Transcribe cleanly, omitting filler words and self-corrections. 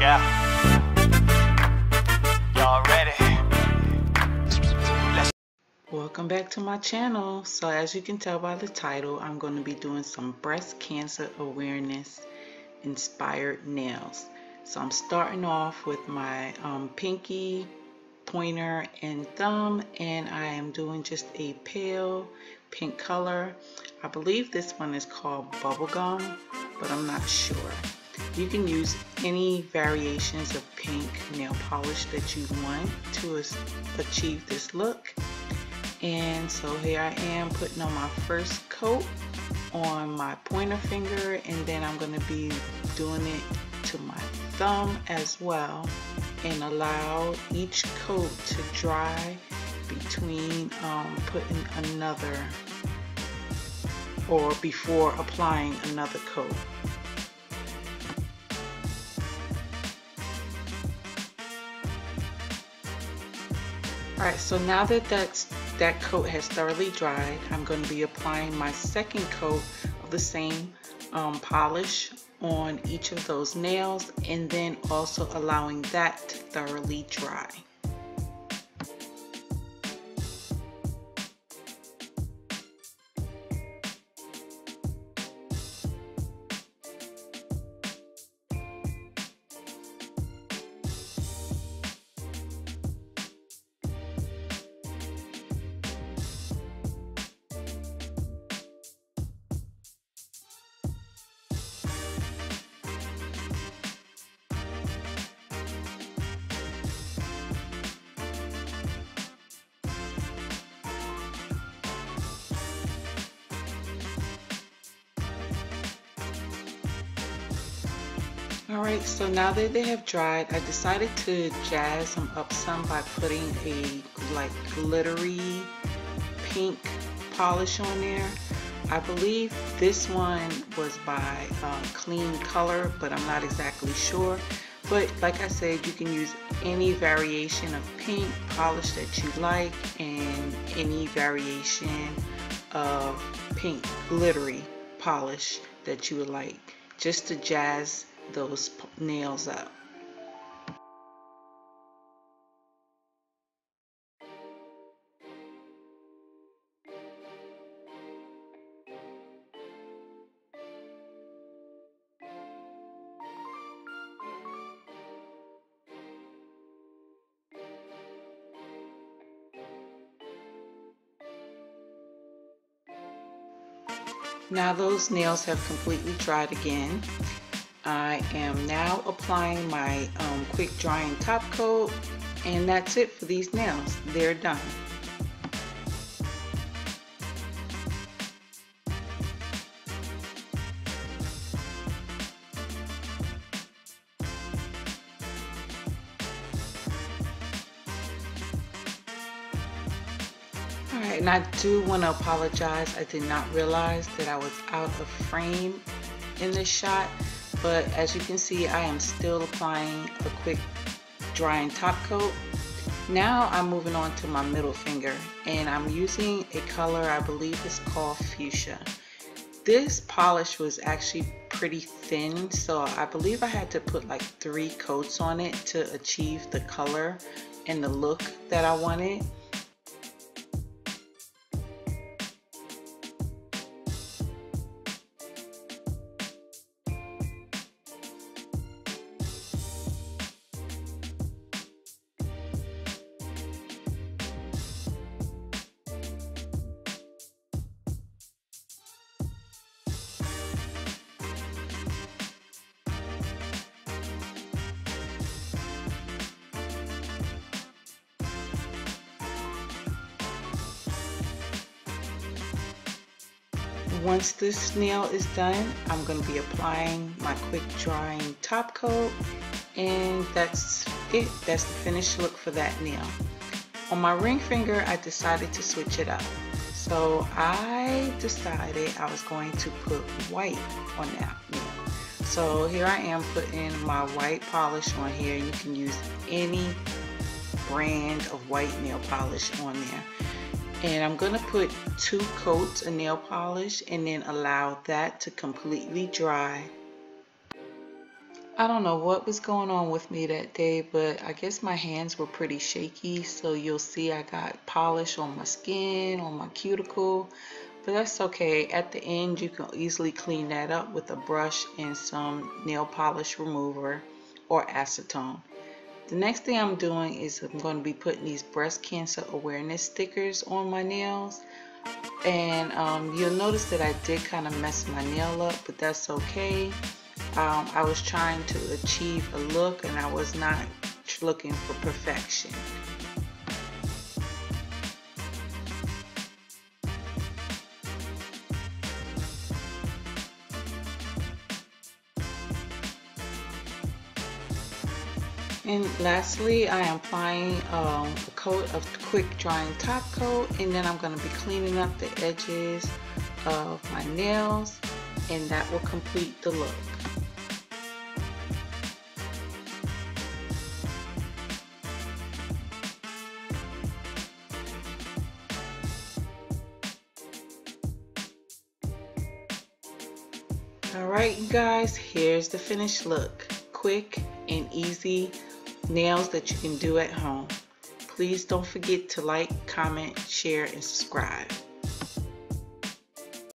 Yeah. Y'all ready? Welcome back to my channel. So as you can tell by the title, I'm going to be doing some breast cancer awareness inspired nails. So I'm starting off with my pinky, pointer, and thumb, and I am doing just a pale pink color. I believe this one is called bubblegum, but I'm not sure. You can use any variations of pink nail polish that you want to achieve this look. And so here I am putting on my first coat on my pointer finger, and then I'm going to be doing it to my thumb as well, and allow each coat to dry between putting another, or before applying another coat. Alright, so now that that coat has thoroughly dried, I'm going to be applying my second coat of the same polish on each of those nails, and then also allowing that to thoroughly dry. Alright, so now that they have dried, I decided to jazz them up some by putting a like glittery pink polish on there. I believe this one was by Clean Color, but I'm not exactly sure. But like I said, you can use any variation of pink polish that you like, and any variation of pink glittery polish that you would like, just to jazz those nails up. Now those nails have completely dried again. I am now applying my quick drying top coat, and that's it for these nails. They're done. Alright, and I do want to apologize. I did not realize that I was out of frame in this shot. But as you can see, I am still applying a quick drying top coat. Now I'm moving on to my middle finger, and I'm using a color I believe is called Fuchsia. This polish was actually pretty thin, so I believe I had to put like 3 coats on it to achieve the color and the look that I wanted. Once this nail is done, I'm going to be applying my quick drying top coat, and that's it. That's the finished look for that nail. On my ring finger, I decided to switch it up. So I decided I was going to put white on that nail. So here I am putting my white polish on here. You can use any brand of white nail polish on there. And I'm going to put 2 coats of nail polish and then allow that to completely dry. I don't know what was going on with me that day, but I guess my hands were pretty shaky. So you'll see I got polish on my skin, on my cuticle, but that's okay. At the end, you can easily clean that up with a brush and some nail polish remover or acetone. The next thing I'm doing is I'm going to be putting these breast cancer awareness stickers on my nails. And you'll notice that I did kind of mess my nail up, but that's okay. I was trying to achieve a look and I was not looking for perfection. And lastly, I am applying a coat of quick drying top coat, and then I'm going to be cleaning up the edges of my nails, and that will complete the look. Alright you guys, here's the finished look. Quick and easy nails that you can do at home. Please don't forget to like, comment, share, and subscribe.